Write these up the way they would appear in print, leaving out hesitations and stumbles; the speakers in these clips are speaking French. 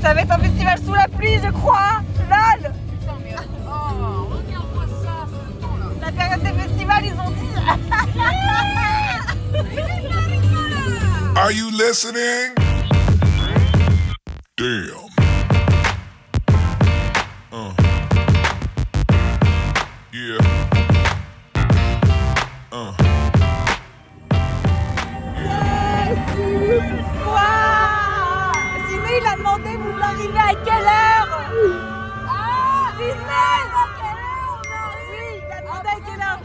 Ça va être un festival sous la pluie, je crois. LOL. Putain, mais oh, regarde-moi ça, ce temps là. La période des festivals, ils ont dit. Are you listening? Damn. Yeah. Sinon, il a demandé, vous arrivez à quelle heure? Ah, Sidney, à quelle heure on arrive? Oui, il a demandé à quelle heure?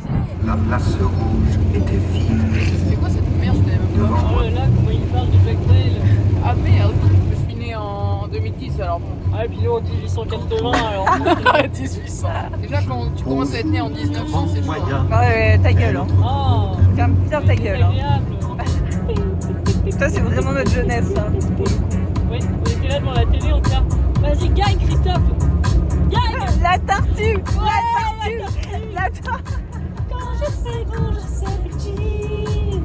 La place rouge était vide. C'est quoi cette merde? Je t'avais même pas. Oh là là, comment il parle de Jacques Brel. Ah merde, je suis né en 2010 alors bon. Ah, et puis nous en 1880 alors. 1800. Déjà quand tu commences à être né en 1900, c'est chaud. Ouais, ta gueule, hein. Oh, Ferme bien ta gueule, hein. agréable. Toi, c'est vraiment notre jeunesse, ça. Oui, on était là devant la télé, on dit vas-y, gagne Christophe. Gagne. La tortue, la tortue. Quand je sais petit.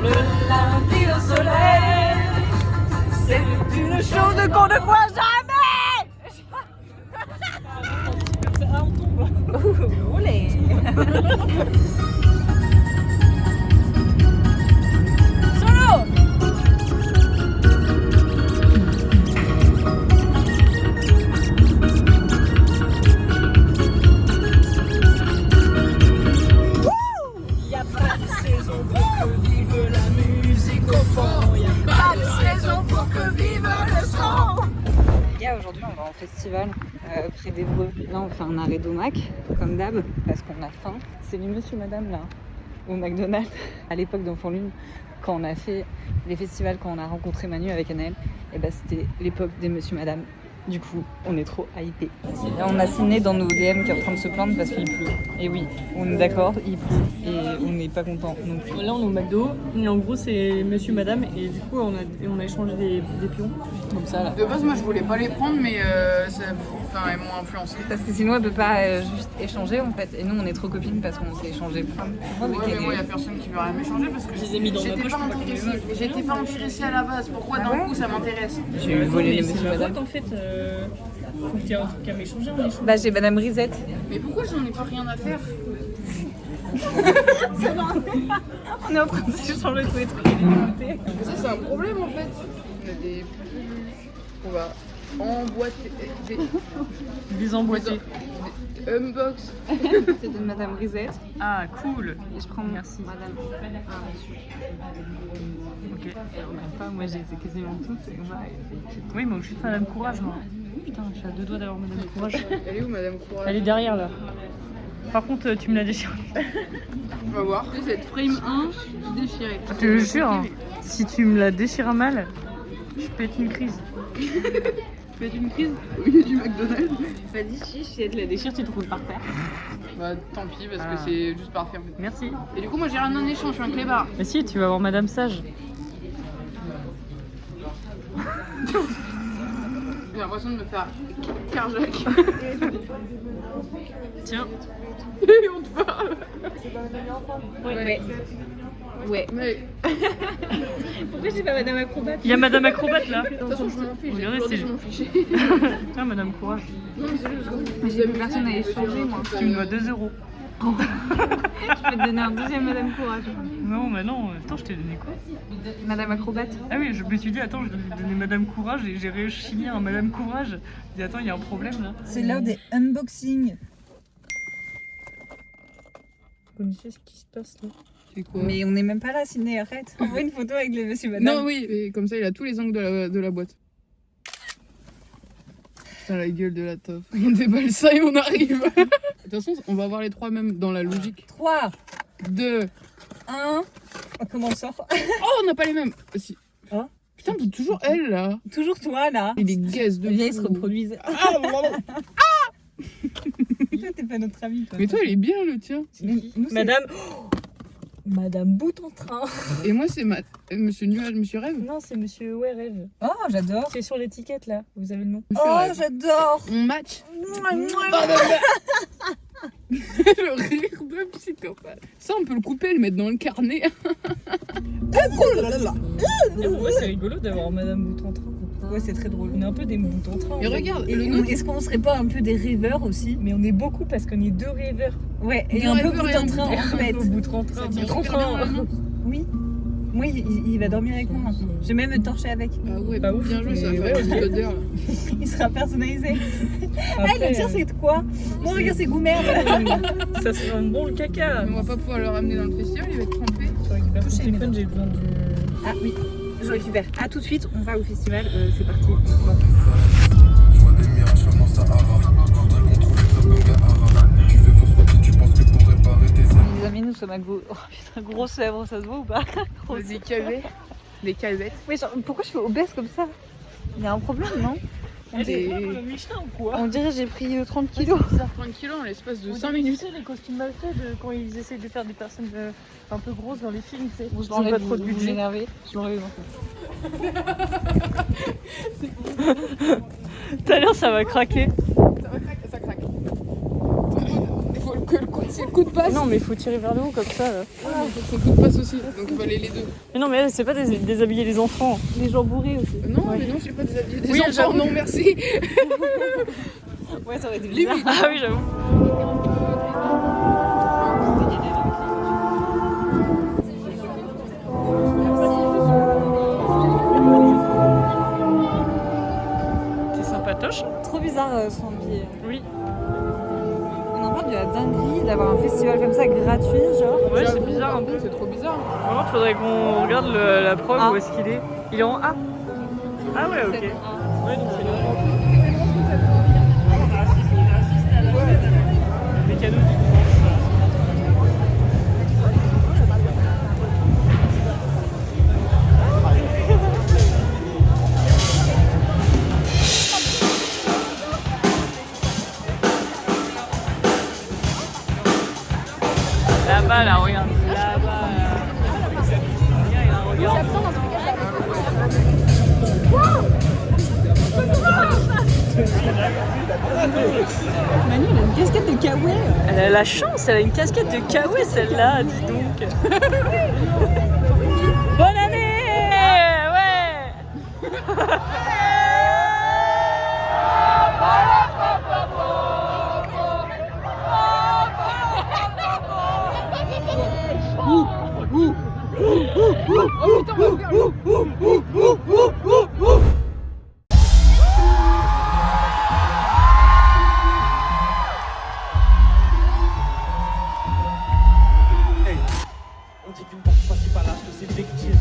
Le lundi au soleil, c'est une chose qu'on ne voit jamais. Ah, on tombe. Oulé. Solo. Il y a pas de saison pour que vive la musique au fond. Il y a Pas de raison pour que vive le son. Les gars, aujourd'hui on va en festival près d'Évreux. Là on fait un arrêt d'Omac, comme d'hab, parce qu'on a faim. C'est les monsieur madame là, au McDonald's. À l'époque d'Enfant Lune, quand on a fait les festivals, quand on a rencontré Manu avec Anaël, et bah c'était l'époque des monsieur madame. Du coup, on est trop hypés. Là, on a Sidney dans nos DM qui est en train de se plaindre parce qu'il pleut. Et oui, on est d'accord, il pleut et on n'est pas content non plus. Là on est au McDo, et en gros c'est monsieur madame et du coup on a échangé des pions comme ça là. De base moi je voulais pas les prendre mais elles m'ont influencé. Parce que sinon elle peut pas juste échanger en fait. Et nous on est trop copines parce qu'on s'est échangé plein de fois. Ouais mais moi y a personne qui veut rien m'échanger parce que Je les ai mis dans ma j'étais poche pas pour pas intéressée. J'étais pas intéressée à la base. Pourquoi Ah d'un ouais coup ça m'intéresse? J'ai volé les C'est monsieur ma madame. faute en fait. Faut qu'il y ait un truc à m'échanger, on échange. Bah j'ai madame Risette. Mais pourquoi j'en ai pas rien à faire? On est en train de s'échanger tous les trucs élémentaires. Ça c'est un problème en fait. On a des on va emboîter Des emboîtés. unbox. C'est de madame Risette. Ah cool. Et je prends Merci. madame. Ok. On n'a pas, moi j'ai quasiment toutes. Et moi, Oui mais je suis Madame Courage moi. Putain, je suis à 2 doigts d'avoir Madame Courage. Elle est où Madame Courage? Elle est derrière là. Par contre tu me l'as déchirée. On va voir. Cette frame 1 déchirée. Je te le jure, hein, si tu me la déchires mal, je pète une crise. Tu fais une crise au milieu du McDonald's? vas-y chiche, si elle te la déchire, tu te roules par terre. Bah tant pis parce Ah. que c'est juste par faire. Merci. Et du coup moi j'ai rien en échange, je suis un clébard. Mais si, tu vas voir Madame Sage. J'ai l'impression de me faire carjack. Tiens. Et on te parle. Ouais. Ouais. Mais Pourquoi j'ai pas madame acrobate? Il y a Madame Acrobate là. de toute façon je m'en fiche, j'ai Regardez, toujours c'est- dit je m'en fichais. Ah Madame Courage. Non mais c'est juste parce que Mais j'ai plus personne à échanger moi. Tu me dois 2 euros. Je peux te donner un deuxième madame Courage. Non, mais non. Attends, je t'ai donné quoi? Madame acrobate. Ah oui, je me suis dit, attends, je vais lui donner Madame Courage et j'ai réussi à un Madame Courage. Je dis, attends, il y a un problème là. C'est l'heure des unboxings. Vous connaissez ce qui se passe là? c'est quoi? Mais on n'est même pas là, Sidney, arrête. Envoie une photo avec les monsieur madame. Non oui, et comme ça il a tous les angles de la boîte. Putain la gueule de la toffe. On déballe ça et on arrive. De toute façon on va avoir les trois même dans la logique. 3, 2. 1. Comment on sort? Oh on n'a pas les mêmes. Si. Ah. Putain t'es toujours elle là. Toujours toi là. Et les gaz de Les vieilles se fou. reproduisent. Ah, voilà. Toi, t'es pas notre ami. Toi. Mais toi il est bien le tien. Nous, c'est- Madame. Madame Bout en train. Et moi c'est Monsieur Nuage, Monsieur Rêve. Non, c'est Monsieur Ouais Rêve. Oh, j'adore. C'est sur l'étiquette là, vous avez le nom. Monsieur Oh, Rêve. j'adore. On match. Le rire de psychopathe. Ça, on peut le couper et le mettre dans le carnet. Ouais, c'est rigolo d'avoir Madame Bout-en-Train. Ouais, c'est très drôle. On est un peu des moutons en train. Et regarde, Et le nom. est-ce qu'on serait pas un peu des rêveurs aussi? Mais on est beaucoup parce qu'on est deux rêveurs. Ouais, et Deux un peu rêveurs et un bout-en-train en fait. Bout-en-train. Ça tient Bout-en-train. super bien, vraiment. Oui. Moi, il va dormir avec moi maintenant. Je vais même me torcher avec. Ah ouais, Pas ouf, bien joué, ça va mais faire ouais, un ok. petit odeur. Il sera personnalisé. Ah, Après, le tien, c'est de quoi? Moi, regarde, c'est goût merde. ça sent bon le caca. Mais on va pas pouvoir le ramener dans le festival, il va être trempé. Je récupère ton Touchez, téléphone, mesdames. j'ai besoin du... Ah oui, je récupère. À tout de suite, on va au festival. C'est parti. Bon. Je vois des mirages comme dans Sahara. Faudrait qu'on trouve les hommes comme Gahara. Tu fais fausse route si tu penses que pour réparer tes ailes. Les amis, nous sommes à Gros. Oh putain, grosses lèvres, ça se voit ou pas? Des cavettes. Des cavettes. Oui, genre, pourquoi je fais obèse comme ça? Il y a un problème, non? On Elle est dirait, pas le Michelin ou quoi? on dirait que j'ai pris 30 kilos. 30 kilos en l'espace de On 5 dirait, minutes. tu sais, les costumes mal faits de quand ils essayent de faire des personnes un peu grosses dans les films, tu sais. Je Ils ont pas trop de vous budget. m'énervez. Je l'enlève maintenant. Tout à l'heure, ça va craquer. Ça va craquer, ça craque. Il faut que le coup, c'est le coup de passe. Non, mais il faut tirer vers le haut comme ça. Là. C'est le coup de passe aussi, donc il fallait les deux. Mais non, mais elle, c'est pas déshabiller les enfants. Les gens bourrés aussi. Non, mais non, j'ai pas déshabillé des Oui, enfants, j'avoue. non merci. Ouais, ça aurait été bizarre. Limite. Ah oui, j'avoue. C'est sympatoche. Trop bizarre son billet. Oui. On en parle de la dinguerie d'avoir un festival comme ça gratuit, genre. Ouais, c'est J'avoue, bizarre par un peu. contre, c'est trop bizarre. Par contre, faudrait qu'on regarde la prog, Ah. où est-ce qu'il est. Il est en A. Ah ouais, ok. Ouais, donc c'est le les cadeaux du là-bas, là, regarde. Là-bas. Regarde, il a un regard. Manu, elle a une casquette de kawaii. Elle a la chance, elle a une casquette de kawaii celle-là, dis donc. Bonne année! Ouais! Oh putain, on va faire le... On dit qu'une porte principale lâche de ses victimes.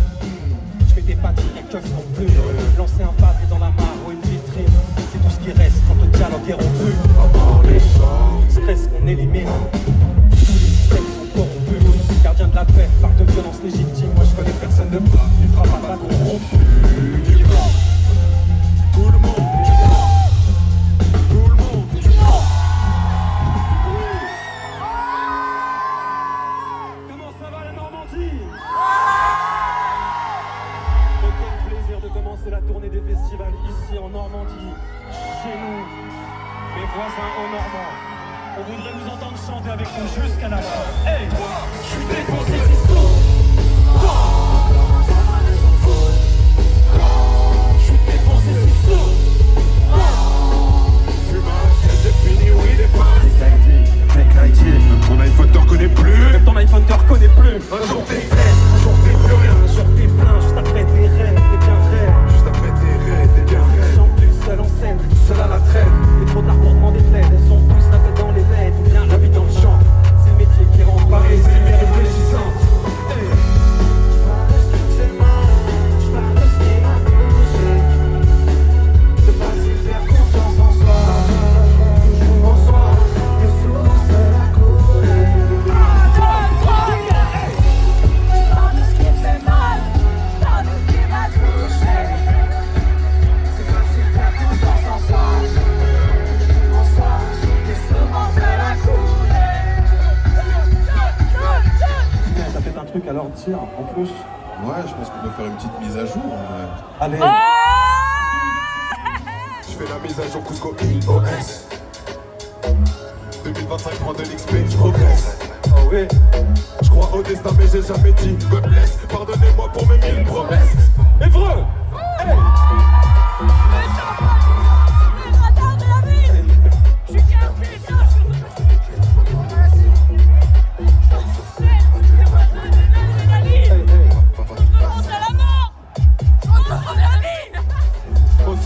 Je fais des patines et keufs en plus. Lancer un pavé dans la mare ou une vitrine. C'est tout ce qui reste quand le dialogue est rompu. Tout stress qu'on élimine. Tous les systèmes sont corrompus. Gardien de la paix, par de violence légitime. Moi je connais personne de plus. Tu feras pas corrompu. Tout le monde. Tout le monde. Comment ça va la Normandie? Oh, quel plaisir de commencer la tournée des festivals ici en Normandie, chez nous, mes voisins en Normand. On voudrait vous entendre chanter avec nous jusqu'à la fin. Hey, je suis défoncé si sourd. Je suis défoncé si sourd. Même ton iPhone te reconnaît plus. Même ton iPhone te reconnaît plus. Un jour t'es plein, un jour t'es plus rien. Un jour t'es plein, juste après tes rêves, t'es bien rêve. Juste après tes rêves, t'es bien Je chante plus seul en scène, seul à la traîne. Et trop tard pour demander de l'aide, elles sont tous la tête dans les lettres. Ou bien la vie dans le champ, c'est le métier qui rend Paris si bien réfléchissant. Hey. J'parle de ce qui me fait mal, j'parle de ce qui m'a touché. De passer faire confiance en soi, toujours en soi, et souvent seul à couler. J'parle de ce qui me fait mal, j'parle de ce qui m'a touché. C'est facile faire confiance en soi, toujours en soi, et souvent seul à couler. T'as fait un truc à leur dire en plus. Ouais, je pense qu'on peut faire une petite mise à jour en vrai. Allez. Je fais la mise à jour Cusco IOS. 2025 prend de l'XP, je progresse. Oh oui, je crois au destin mais j'ai jamais dit God bless. Pardonnez-moi pour mes 1000 promesses. Évreux, hey.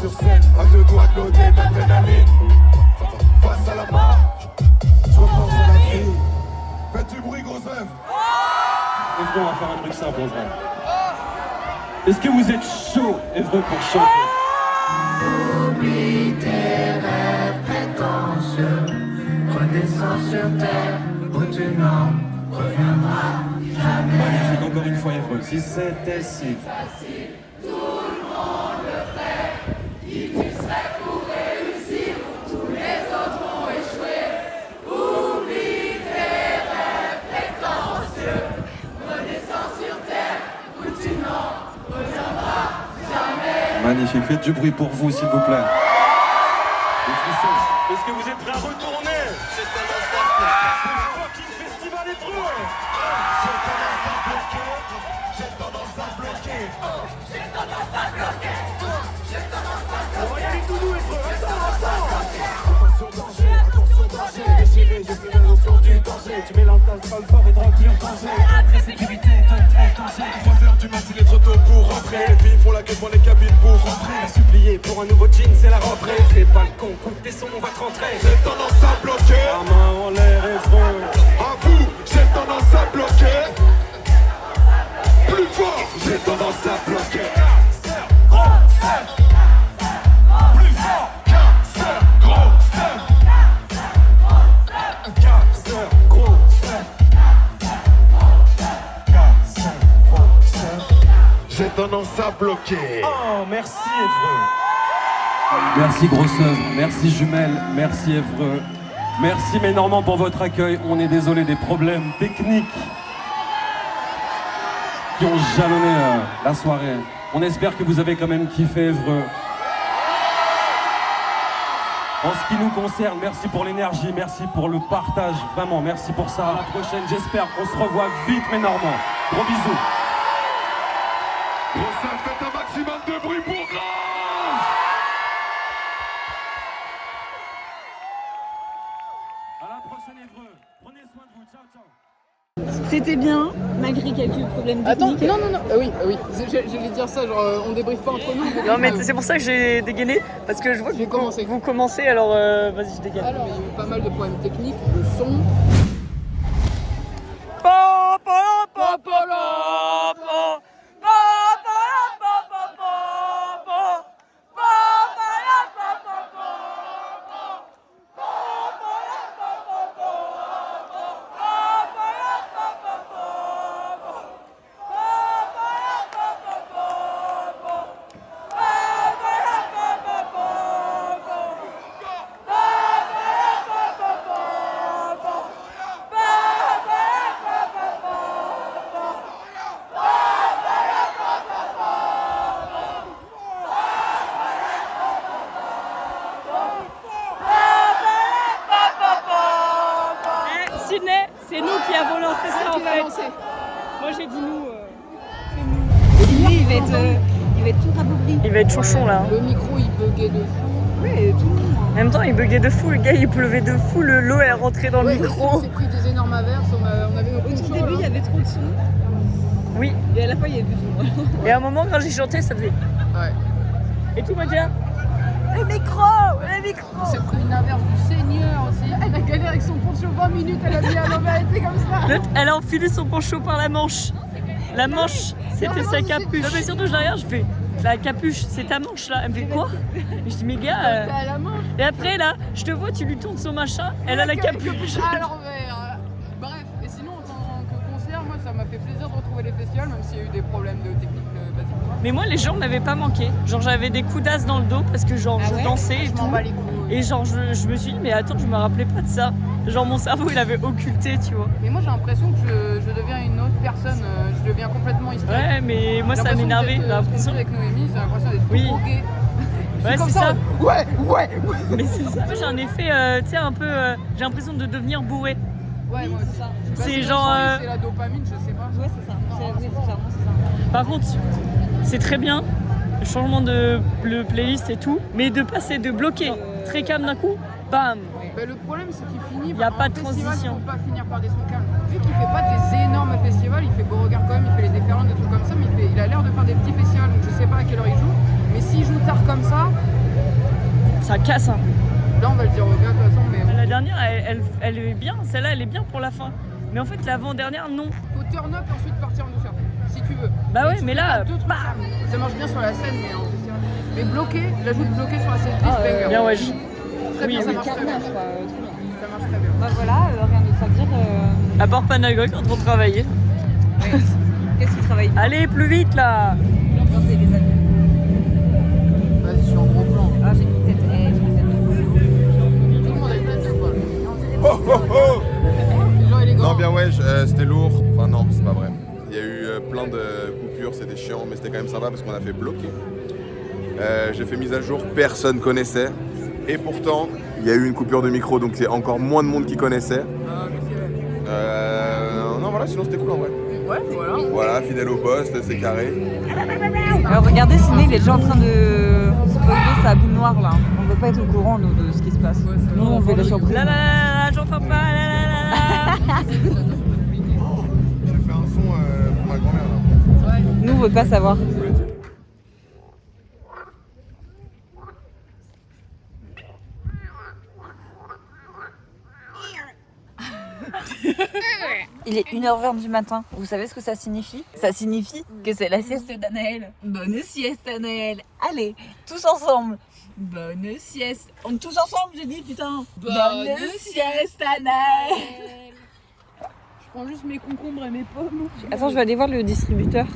Sur scène, à deux doigts de l'odeur d'adrénaline. Face à la mort, je repense à la vie. Faites du bruit, gros œuvre. Évreux, on va faire un truc simple, en vrai. Est-ce que vous êtes chaud, Évreux, pour chanter? Oublie tes rêves prétentieux, redescends sur terre où tu n'en reviendras jamais. Magnifique, encore une fois, Évreux. Si c'était si facile, Tout le monde le ferait. Qui tu serais pour réussir où tous les autres ont échoué. Oublie tes rêves prétentieux, redescends sur terre où tu n'en reviendras jamais. Magnifique, faites du bruit pour vous, s'il vous plaît. est-ce que vous êtes prêts à retourner? C'est le fucking festival Évreux. J'ai tendance à bloquer. J'ai tendance à bloquer. J'ai tendance à bloquer. J'ai tendance à bloquer. On va y aller tout doux, Évreux. Attention danger, déchiré, j'ai plus la notion du danger. Tu mélanges alcool fort et drogue dure danger. Très sécurité, très danger. 3 heures du matin, il est trop tôt pour rentrer. Les filles font la queue devant les cabines pour rentrer. Supplier pour un nouveau jean, c'est la rentrée. Fais pas le con, coupe tes sons, on va te rentrer. J'ai tendance à bloquer. La main en l'air, Évreux. À vous, j'ai tendance à bloquer. Plus fort, j'ai tendance à bloquer. Plus fort qu'un seul gros step. Qu'un seul gros step. Qu'un seul gros step. J'ai tendance à bloquer. Oh, merci, Évreux. Merci grosse œuvre, merci jumelles, merci Évreux, merci mes Normands pour votre accueil. On est désolé des problèmes techniques qui ont jalonné la soirée. On espère que vous avez quand même kiffé Évreux. En ce qui nous concerne, merci pour l'énergie, merci pour le partage, vraiment merci pour ça. À la prochaine, j'espère qu'on se revoit vite mes Normands. Gros bisous. Gros ça, faites un maximum de bruit pour Grange. À la prochaine Évreux, prenez soin de vous, ciao ciao. C'était bien, malgré quelques problèmes Attends, techniques. non. Oui. J'allais dire ça, genre on débriefe pas entre nous. Non mais c'est pour ça que j'ai dégainé, parce que je vois que vous commencez, alors vas-y je dégaine. Alors, il y a eu pas mal de problèmes techniques, le son. Sydney, c'est nous qui avons lancé ça en fait. Moi j'ai dit nous. Sydney, il va être tout rabougri. Il va être chonchon là. Le micro, il buguait de fou. Oui, tout le monde. En même temps, il buguait de fou, le gars, il pleuvait de fou, l'eau est rentrée dans le micro. On s'est pris des énormes averses, on avait nos Au tout début, il y avait trop de son. Oui. Et à la fois, il y avait plus de son. Et à un moment, quand j'ai chanté, ça faisait. Ouais. Et tout m'a dit le micro. On s'est pris une averse du Seigneur aussi. Elle a galéré avec son poncho 20 minutes, elle a mis à l'envers, elle était comme ça. Elle a enfilé son poncho par la manche. La manche, c'était sa capuche. Non mais surtout, je regarde, je fais la capuche, c'est ta manche là. Elle me fait quoi? Je dis mais gars. T'es à la manche. Et après là, je te vois, tu lui tournes son machin, elle a la capuche. À l'envers. Bref, et sinon en tant que concert, moi ça m'a fait plaisir de retrouver les festivals, même s'il y a eu des problèmes de technique basiques. Mais moi, les gens m'avaient pas manqué. Genre, j'avais des coups d'as dans le dos parce que genre je dansais et Je tout. m'en bats les couilles. Et genre, je me suis dit, mais attends, je me rappelais pas de ça. Genre, mon cerveau, il avait occulté, tu vois. Mais moi j'ai l'impression que je deviens une autre personne, je deviens complètement hystérique. Ouais, mais moi, J'ai ça l'impression m'énervait. d'être, J'ai l'impression. avec Noémie, j'ai l'impression d'être Oui. droguée. Ouais, Ouais, comme c'est ça. ça. Ouais. Mais c'est ça. Moi, j'ai un effet, tu sais, un peu. J'ai l'impression de devenir bourré. Ouais, moi aussi. C'est le genre, sang et c'est la dopamine, je sais pas. Ouais, c'est ça. Oui, clairement, c'est ça. Par contre, c'est très bien. Le changement de playlist et tout. Mais de passer de bloquer très calme d'un coup, bam. Bah, le problème, c'est qu'il finit. Y a pas en de festival, transition. Faut pas finir par des sons calmes. Vu qu'il fait pas des énormes festivals, il fait Beauregard quand même, il fait les déferlantes, des trucs comme ça, mais il a l'air de faire des petits festivals, donc je sais pas à quelle heure il joue. Mais s'il joue tard comme ça, Ça casse, hein. là on va le dire au gars de toute façon, mais La dernière, elle est bien. Celle-là, elle est bien pour la fin. Mais en fait, l'avant-dernière, non. faut turn up et ensuite partir en douceur, si tu veux. Bah ouais, tu mais fais là, pas deux trucs calmes. Ça marche bien sur la scène, mais en festival. Mais bloqué, l'ajout de bloqué sur la scène, bien ouais. très bien, oui, ça oui. marche très bien. Carnage, quoi. Trop bien. Ça marche très bien. Bah voilà, rien d'autre à dire. À part Panagog en train de travailler. Qu'est-ce qu'il travaille bien? Allez, plus vite là. Regardez les amis. Vas-y, je suis en gros plan. Ah, j'ai une tête. J'ai une tête. Tout le monde a une tête de folle. Oh oh oh Les gens élégants. Non, bien ouais, c'était lourd. Enfin, non, c'est pas vrai. Il y a eu plein de coupures, c'était chiant, mais c'était quand même sympa parce qu'on a fait bloquer. J'ai fait mise à jour, personne connaissait. Et pourtant, il y a eu une coupure de micro, donc il y a encore moins de monde qui connaissait. Non, voilà, sinon c'était cool en vrai. Ouais, voilà. Voilà, fidèle au poste, c'est carré. Alors regardez, Ciné, il est déjà en train de spoiler sa boule noire là. On veut pas être au courant nous, de ce qui se passe. Nous, on veut la surprise. La la la la, j'entends pas. La la la la. J'ai fait un son pour ma grand-mère là. Nous, on veut pas savoir. Il est 1h20 du matin. Vous savez ce que ça signifie? Ça signifie que c'est la sieste d'Anaël. Bonne sieste, Anaël. Allez, tous ensemble. Bonne sieste. On tous ensemble, j'ai dit, putain. Bonne sieste, Anaël. Je prends juste mes concombres et mes pommes. Attends, je vais aller voir le distributeur.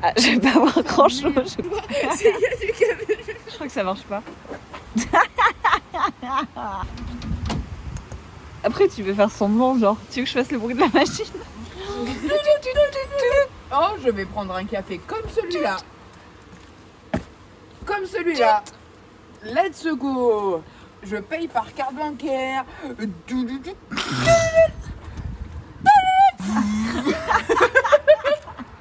Ah, je vais pas avoir grand chose. Je crois que ça marche pas. Après, tu veux faire semblant, genre, tu veux que je fasse le bruit de la machine? Oh, je vais prendre un café comme celui-là. Comme celui-là. Let's go. Je paye par carte bancaire.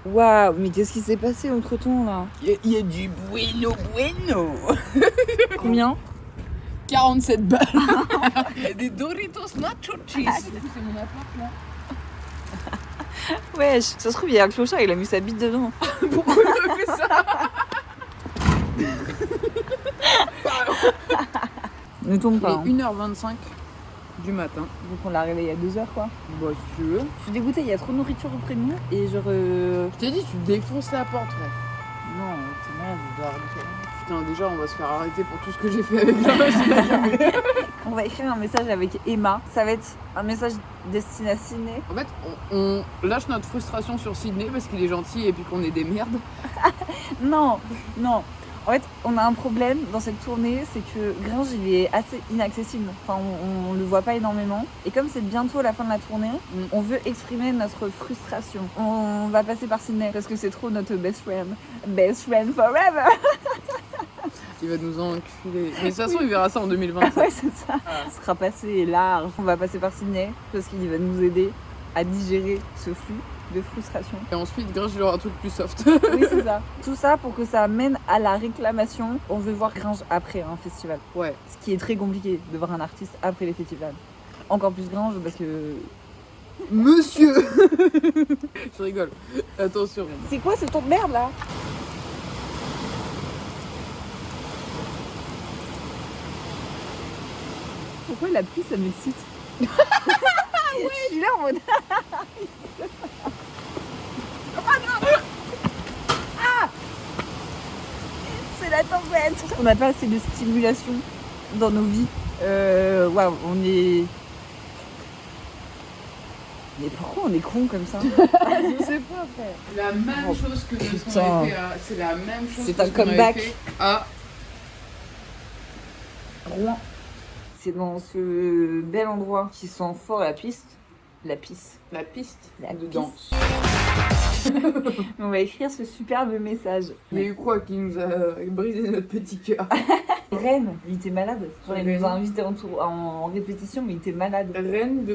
Waouh, mais qu'est-ce qui s'est passé entre temps là? Il y a du bueno. Combien? 47 balles. Il y a des Doritos Nacho Cheese. C'est mon appart là. Wesh, ça se trouve, il y a un clochard, il a mis sa bite dedans. Pourquoi il me fait ça? Ne tombe pas. Il est 1h25 du matin. Donc on l'a réveillé il y a 2 heures quoi. Bah si tu veux. Je suis dégoûtée, il y a trop de nourriture auprès de nous et genre. Je t'ai dit, tu défonces la porte frère. Non, c'est moi, je dois arrêter. Putain, déjà, on va se faire arrêter pour tout ce que j'ai fait avec la machine. On va écrire un message avec Emma. Ça va être un message destiné à Ciné. En fait, on lâche notre frustration sur Sydney parce qu'il est gentil et puis qu'on est des merdes. Non, non. En fait, on a un problème dans cette tournée, c'est que Gringe, il est assez inaccessible. Enfin, on le voit pas énormément. Et comme c'est bientôt la fin de la tournée, on veut exprimer notre frustration. On va passer par Sydney parce que c'est trop notre best friend. Best friend forever. Il va nous enculer. Mais de toute façon, il verra ça en 2025. Ouais, c'est ça. Ce sera passé large. On va passer par Sydney parce qu'il va nous aider à digérer ce flux de frustration. Et ensuite, Gringe, il aura un truc plus soft. Oui, c'est ça. Tout ça pour que ça mène à la réclamation. On veut voir Gringe après un festival. Ouais. Ce qui est très compliqué de voir un artiste après les festivals. Encore plus Gringe parce que... Monsieur. Je rigole. Attention. C'est quoi ce ton de merde là? Pourquoi la pluie ça m'excite? Ouais. Je suis là en mode... C'est la tempête. On n'a pas assez de stimulation dans nos vies. Waouh, on est... Mais pourquoi on est con comme ça? Je sais pas, frère. La même chose que ce qu'on avait fait à... C'est la même chose C'est que un ce qu'on avait comeback. fait à Rouen. C'est dans ce bel endroit qui sent fort la piste. La piste. la piste La de piste. danse. On va écrire ce superbe message. Il y a eu quoi qui nous a brisé notre petit cœur? Rennes, il était malade. Genre, il nous a invités en répétition, mais il était malade. Rennes,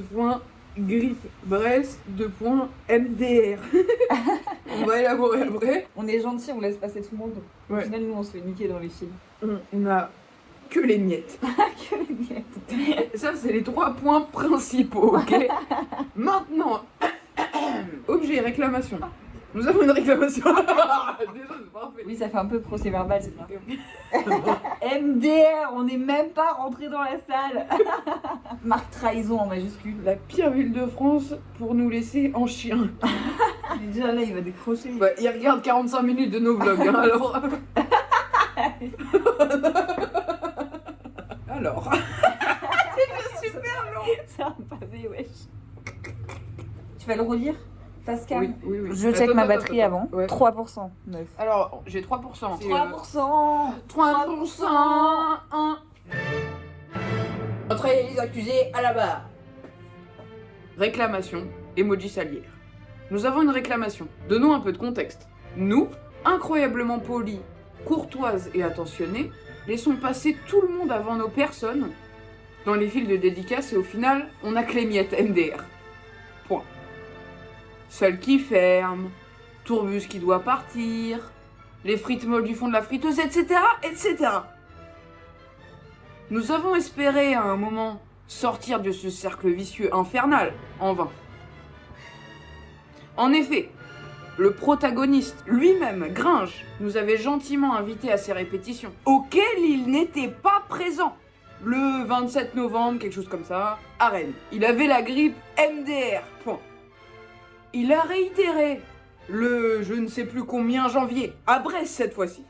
Griffe, Brest, MDR. On va élaborer après. On est gentil, on laisse passer tout le monde. Au Ouais. final, nous, on se fait niquer dans les films. On a que les miettes. Que les miettes. Ça, c'est les 3 points principaux, ok? Maintenant, objet réclamation. Nous avons une réclamation. Déjà, c'est parfait. Oui, ça fait un peu procès-verbal, c'est marqué. MDR, on n'est même pas rentré dans la salle. Marque trahison en majuscule. La pire ville de France pour nous laisser en chien. Mais déjà là, il va décrocher. Bah, il regarde 45 minutes de nos vlogs, hein, alors. Alors. C'est super long. C'est un pavé, wesh. Tu vas le relire? Face cam. Oui. Je check ma batterie avant. Ouais. 3%. 9. Alors, j'ai 3%. 3%. 3%. Entrez les accusés à la barre. Réclamation, emoji salière. Nous avons une réclamation. Donnons un peu de contexte. Nous, incroyablement polis, courtoises et attentionnées, laissons passer tout le monde avant nos personnes dans les files de dédicaces et au final, on a que les miettes MDR. Point. Seul qui ferme, tourbus qui doit partir, les frites molles du fond de la friteuse, etc., etc. Nous avons espéré à un moment sortir de ce cercle vicieux infernal, en vain. En effet, le protagoniste lui-même, Gringe, nous avait gentiment invités à ses répétitions, auxquelles il n'était pas présent. Le 27 novembre, quelque chose comme ça, à Rennes. Il avait la grippe MDR, point. Il a réitéré le je ne sais plus combien janvier, à Brest cette fois-ci.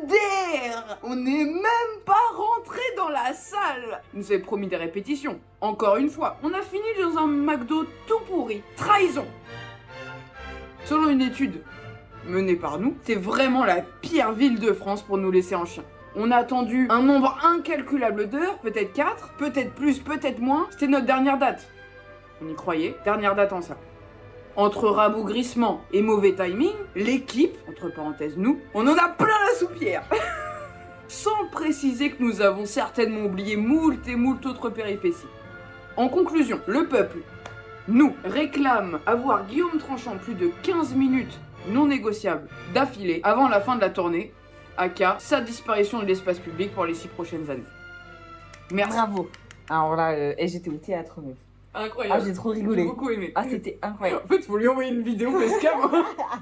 MDR! On n'est même pas rentré dans la salle! Il nous avait promis des répétitions. Encore une fois, on a fini dans un McDo tout pourri. Trahison! Selon une étude menée par nous, c'est vraiment la pire ville de France pour nous laisser en chien. On a attendu un nombre incalculable d'heures, peut-être 4, peut-être plus, peut-être moins. C'était notre dernière date. On y croyait, dernière date en salle. Entre rabougrissement et mauvais timing, l'équipe, entre parenthèses nous, on en a plein la soupière. Sans préciser que nous avons certainement oublié moult et moult autres péripéties. En conclusion, le peuple, nous, réclame avoir Guillaume Tranchant plus de 15 minutes non négociables d'affilée avant la fin de la tournée, aka sa disparition de l'espace public pour les 6 prochaines années. Merci. Bravo. Alors là, j'étais au théâtre, meuf. Incroyable. Ah, j'ai trop rigolé. J'ai beaucoup aimé. Ah, c'était incroyable. En fait, il faut lui envoyer une vidéo facecam.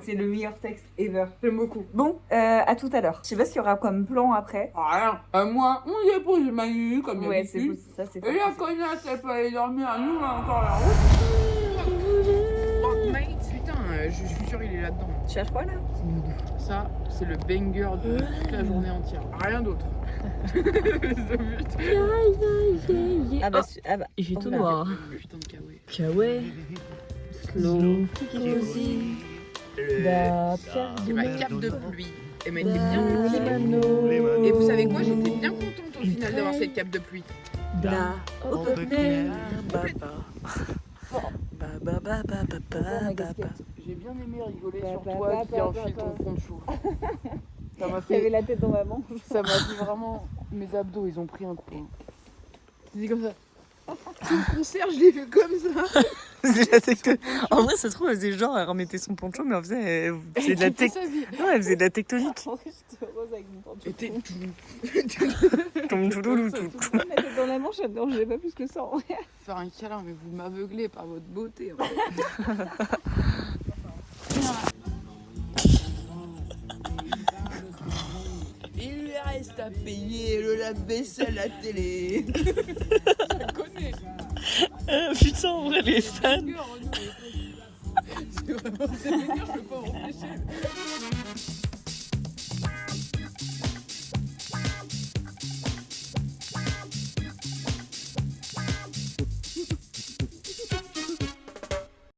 C'est le meilleur texte ever. J'aime beaucoup. Bon, à tout à l'heure. Je sais pas ce qu'il y aura comme plan après. Rien. Moi, on y a posé ma nuit comme Ouais, c'est d'habitude. possible. Ça, c'est Et la possible. connasse, elle peut aller dormir à nous, on a encore la route. Fuck, mate. Putain, je suis sûr il est là-dedans. Tu cherches quoi là? Ça, c'est le banger de toute la journée entière. Rien d'autre. Ah bah, Il fait tout là. noir. Putain de kawaii. Kawaii. Slow. Cozy. Da C'est ma cape de pluie. Elle m'a été bien utile. Et vous savez quoi? J'étais bien contente au final d'avoir cette cape de pluie. Da. J'ai bien aimé rigoler sur toi qui enfile ton poncho. Ça m'a Il y avait fait. la tête dans ma manche. Ça m'a dit vraiment. Mes abdos, ils ont pris un coup. C'est comme ça. Tout le concert, je l'ai vu comme ça. En vrai, ça se trouve, elle faisait genre, elle remettait son poncho, mais elle faisait de la Toute sa vie. Non, elle faisait de la tectonique. En vrai, j'étais heureuse avec mon pantalon. Et t'es. La tête dans la manche, elle ne dérangeait pas plus que ça en vrai. Faire un câlin, mais vous m'aveuglez par votre beauté. Il lui reste à payer le lave-vaisselle à télé. Je connais. Putain, en vrai, les fans. C'est vraiment, c'est vénère, je peux pas m'empêcher.